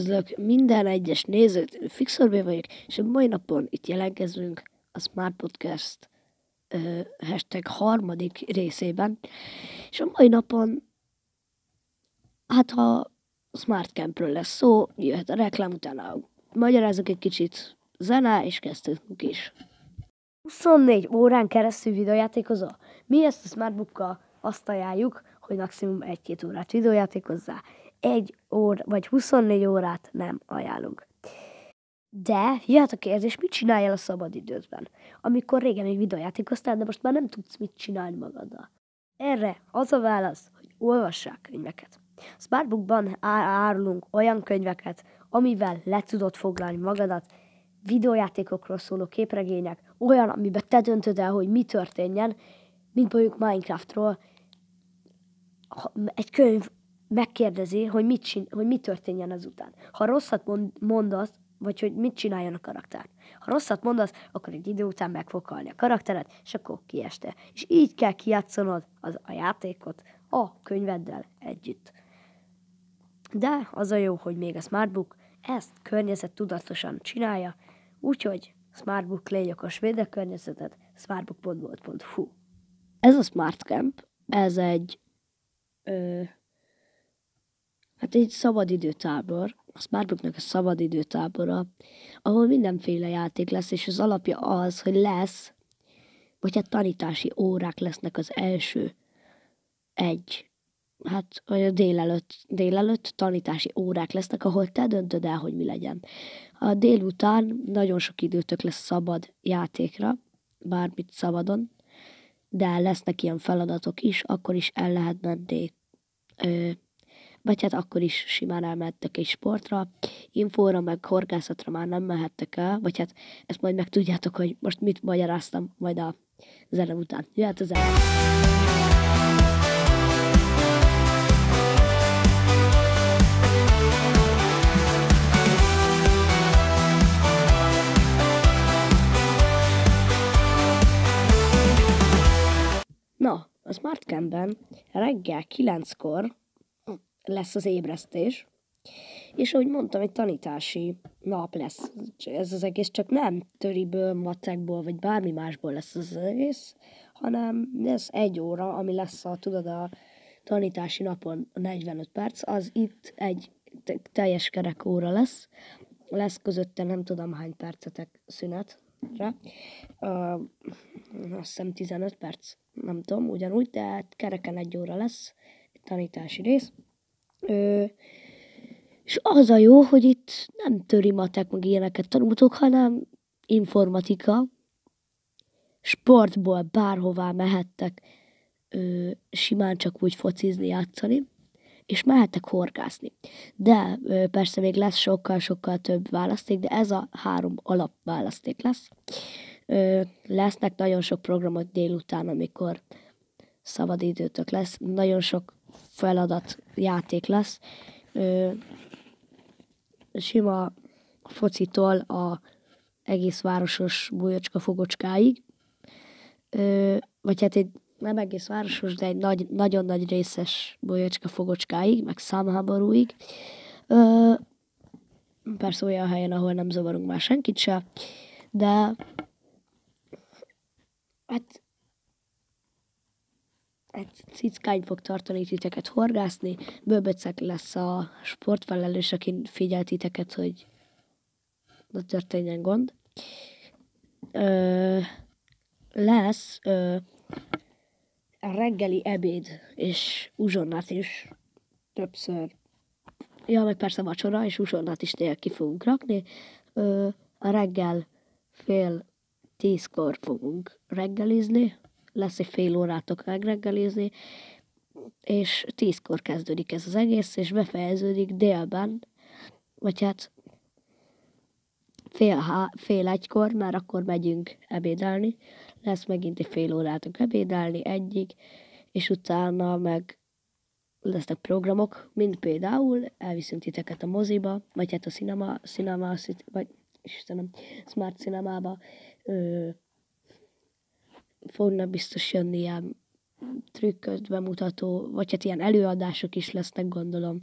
Üdvözlök minden egyes nézőt, Fixorbé vagyok, és a mai napon itt jelentkezünk a Smart Podcast hashtag harmadik részében, és a mai napon, hát ha Smart Campről lesz szó, jöhet a reklám, utána magyarázok egy kicsit zene, és kezdtünk is. 24 órán keresztül videójátékozol? Mi ezt a Smartbookkal azt ajánljuk, hogy maximum 1-2 órát videójátékozzál. 1 óra vagy 24 órát nem ajánlunk. De jöhet a kérdés, mit csináljál a szabadidődben? Amikor régen még videójátékoztál, de most már nem tudsz mit csinálni magaddal. Erre az a válasz, hogy olvassál könyveket. Smartbookban árulunk olyan könyveket, amivel le tudod foglalni magadat, videójátékokról szóló képregények, olyan, amiben te döntöd el, hogy mi történjen, mint mondjuk Minecraftról. Egy könyv megkérdezi, hogy mi történjen azután. Ha rosszat mondasz, vagy hogy mit csináljon a karakter. Ha rosszat mondasz, akkor egy idő után meg fog halni a karakteret, és akkor kiestél. És így kell kijátszanod a játékot a könyveddel együtt. De az a jó, hogy még a Smartbook ezt környezettudatosan csinálja, úgyhogy Smartbook légy okos, védd a környezetet, smartbook.bolt.hu. Ez a Smart Camp, ez egy egy szabadidőtábor, a Smartbooknak a szabadidőtábora, ahol mindenféle játék lesz, és az alapja az, hogy vagy tanítási órák lesznek az első vagy a délelőtt tanítási órák lesznek, ahol te döntöd el, hogy mi legyen. A délután nagyon sok időtök lesz szabad játékra, bármit szabadon, de lesznek ilyen feladatok is, akkor is el lehet menni, vagy akkor is simán elmehettek egy sportra, infóra, meg horgászatra már nem mehettek el, vagy ezt majd megtudjátok, hogy most mit magyaráztam majd a zene után. Jöhet a zene! Na, a Smart Campben reggel 9-kor lesz az ébresztés, és ahogy mondtam, egy tanítási nap lesz. Ez az egész csak nem töriből, matekból, vagy bármi másból lesz az egész, hanem ez 1 óra, ami lesz a tanítási napon 45 perc, az itt egy teljes kerek óra lesz. Lesz közötte nem tudom hány percetek szünetre. Azt hiszem 15 perc, nem tudom, ugyanúgy, de kereken 1 óra lesz egy tanítási rész. És az a jó, hogy itt nem töri matek, meg ilyeneket tanultok, hanem informatika, sportból bárhová mehettek simán csak úgy focizni, játszani, és mehettek horgászni. De persze még lesz sokkal több választék, de ez a 3 alapválaszték lesz. Lesznek nagyon sok programok délután, amikor szabadidőtök lesz, nagyon sok feladat, játék lesz. Sima focitól a egész városos bolyocska-fogocskáig, vagy nem egész városos, de egy nagyon nagy részes bolyocska-fogocskáig, meg számháborúig. Persze olyan helyen, ahol nem zavarunk már senkit se, de egy cickány fog tartani titeket horgászni, Böböcek lesz a sportfelelős, aki figyel titeket, hogy ne történjen gond. Lesz a reggeli ebéd és uzsonnát is többször. Ja, meg persze vacsora és uzsonnát is ki fogunk rakni. A reggel 9:30 fogunk reggelizni, lesz egy fél órátok megreggelizni, és 10-kor kezdődik ez az egész, és befejeződik délben, vagy fél 1-kor, mert akkor megyünk ebédelni, lesz megint egy fél órátok ebédelni 1-ig, és utána meg lesznek programok, mint például elviszünk titeket a moziba, vagy a Smart Cinemába, fognak biztos jönni ilyen trükköt bemutató, vagy ilyen előadások is lesznek, gondolom.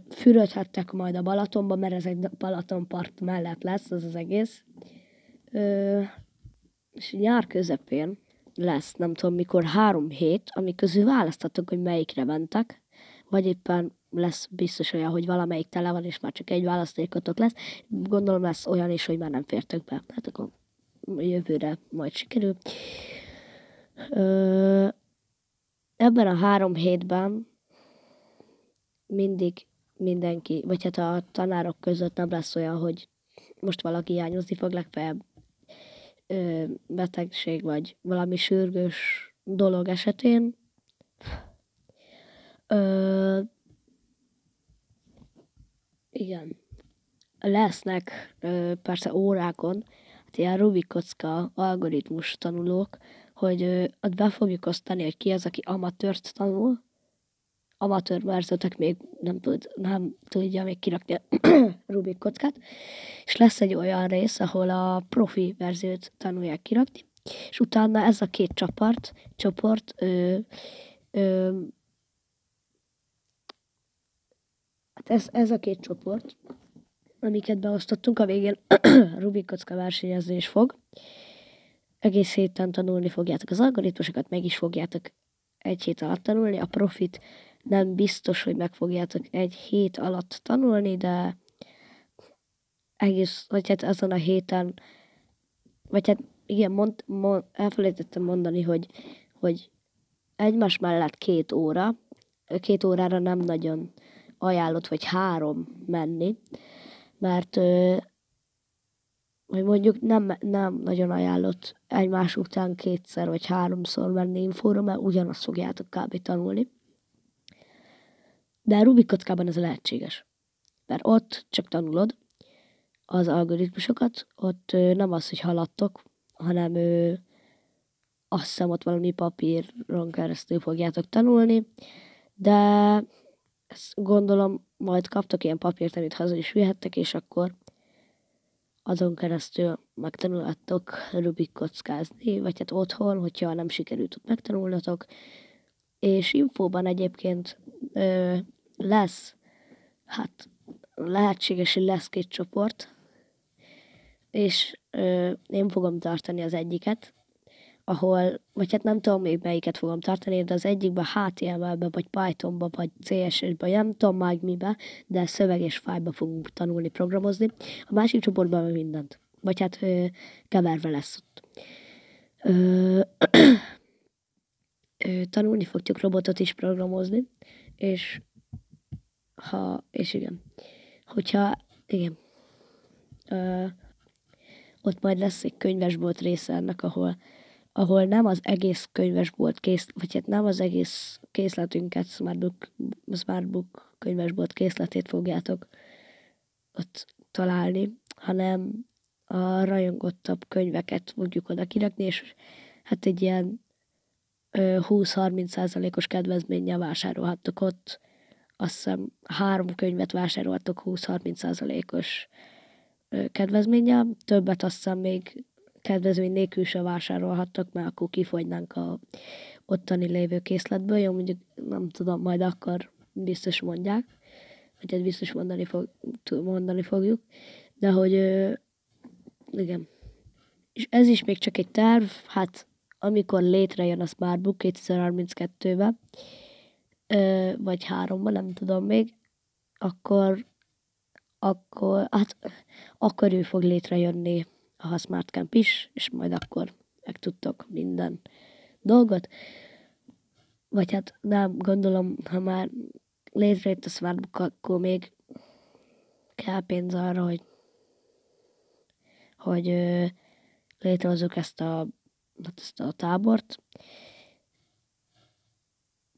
fürödhettek majd a Balatonba, mert ez egy Balatonpart mellett lesz az egész. És nyár közepén lesz, nem tudom mikor, 3 hét, ami közül választhatok, hogy melyikre mentek, vagy éppen lesz biztos olyan, hogy valamelyik tele van, és már csak egy választékotok lesz. Gondolom lesz olyan is, hogy már nem fértek be. Hát akkor jövőre majd sikerül. Ebben a 3 hétben mindig mindenki, vagy hát a tanárok között nem lesz olyan, hogy most valaki hiányozni fog, legfeljebb betegség, vagy valami sürgős dolog esetén. Igen. Lesznek persze órákon, hát ilyen Rubik kocka algoritmus tanulók, hogy ott be fogjuk osztani, hogy ki az, aki amatőrt tanul. Amatőr versetek még nem tudja még kirakni a Rubik kockát. És lesz egy olyan rész, ahol a profi verziót tanulják kirakni, és utána ez a két csoport hát ez a két csoport, amiket beosztottunk, a végén Rubik kocka versenyezés fog. Egész héten tanulni fogjátok az algoritmusokat, meg is fogjátok egy hét alatt tanulni. A profit nem biztos, hogy meg fogjátok egy hét alatt tanulni, de vagy hát azon a héten, vagy hát igen, elfelejtettem mondani, hogy egymás mellett 2 óra, 2 órára nem nagyon ajánlott, vagy 3 menni, mert vagy mondjuk nem nagyon ajánlott egymás után 2-szer vagy 3-szor menni infóra, mert ugyanazt fogjátok kb. Tanulni. De a Rubik kockában ez lehetséges. Mert ott csak tanulod az algoritmusokat, ott nem az, hogy haladtok, hanem azt hiszem ott valami papíron keresztül fogjátok tanulni, de ezt gondolom majd kaptok ilyen papírt, amit haza is vihettek, és akkor azon keresztül megtanulhattok Rubik kockázni, vagy hát otthon, hogyha nem sikerült ott megtanulnatok. És infóban egyébként lesz, hát lehetséges, hogy lesz 2 csoport, és én fogom tartani az egyiket, ahol, vagy hát nem tudom még melyiket fogom tartani, de az egyikben HTML-be, vagy Pythonba, vagy CSS-be, nem tudom már mibe, de szöveg és fájlba fogunk tanulni programozni. A másik csoportban mindent. Vagy hát keverve lesz ott. Tanulni fogjuk robotot is programozni, és igen. Igen. Ott majd lesz egy könyvesbolt része ennek, ahol nem az egész könyvesbolt vagy hát nem az egész készletünket, Smartbook könyvesbolt készletét fogjátok ott találni, hanem a rajongottabb könyveket fogjuk oda kirakni, és hát egy ilyen 20-30%-os kedvezménnyel vásárolhattok ott. Azt hiszem 3 könyvet vásároltok 20-30%-os kedvezménnyel, többet azt hiszem még kedvezmény nélkül sem vásárolhattak, mert akkor kifogynánk a ottani lévő készletből. Jó, mondjuk nem tudom, majd akkor biztos mondják, vagy hát biztos mondani fogjuk, de hogy igen. És ez is még csak egy terv, hát amikor létrejön a Smartbook 2032-ben, vagy 3-ban, nem tudom még, akkor ő fog létrejönni a SmartCamp is, és majd akkor megtudtok minden dolgot. Vagy hát nem, gondolom, ha már létrejött a Smartbook, akkor még kell pénz arra, hogy létrehozzuk ezt a tábort.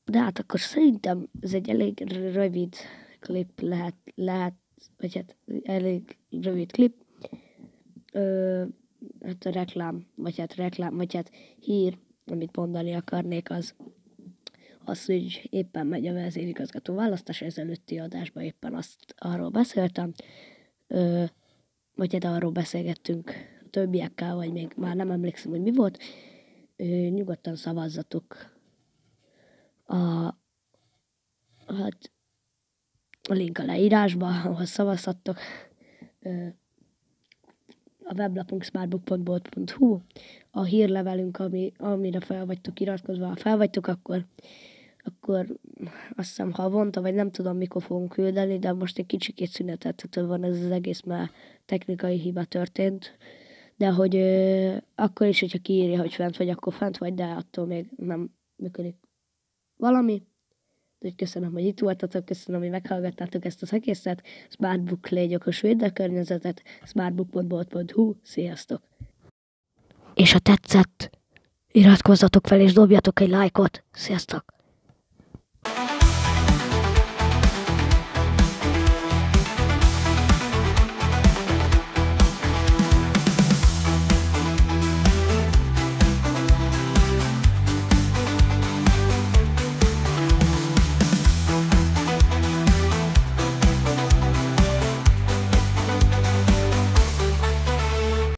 De hát akkor szerintem ez egy elég rövid klip lehet, vagy hát elég rövid klip. Hát a reklám, vagy hát hír, amit mondani akarnék, az, hogy éppen megy a vezérigazgató választás, ezelőtti adásban éppen arról beszéltem, vagy hát arról beszélgettünk többiekkel, vagy még már nem emlékszem, hogy mi volt. Nyugodtan szavazzatok hát a link a leírásban, ahol szavazhattok. A weblapunk smartbook.bolt.hu, a hírlevelünk, amire fel vagytok iratkozva. Ha fel vagytok, akkor azt hiszem havonta, vagy nem tudom mikor fogunk küldeni, de most egy kicsikét szüneteltető van ez az egész, mert technikai hiba történt. De hogy akkor is, hogyha kiírja, hogy fent vagy, akkor fent vagy, de attól még nem működik valami. Úgyhogy köszönöm, hogy itt voltatok, köszönöm, hogy meghallgattátok ezt az egészet. Smartbook, légy okos, védd a környezetet, smartbook.bolt.hu, sziasztok! És ha tetszett, iratkozzatok fel és dobjatok egy lájkot. Sziasztok!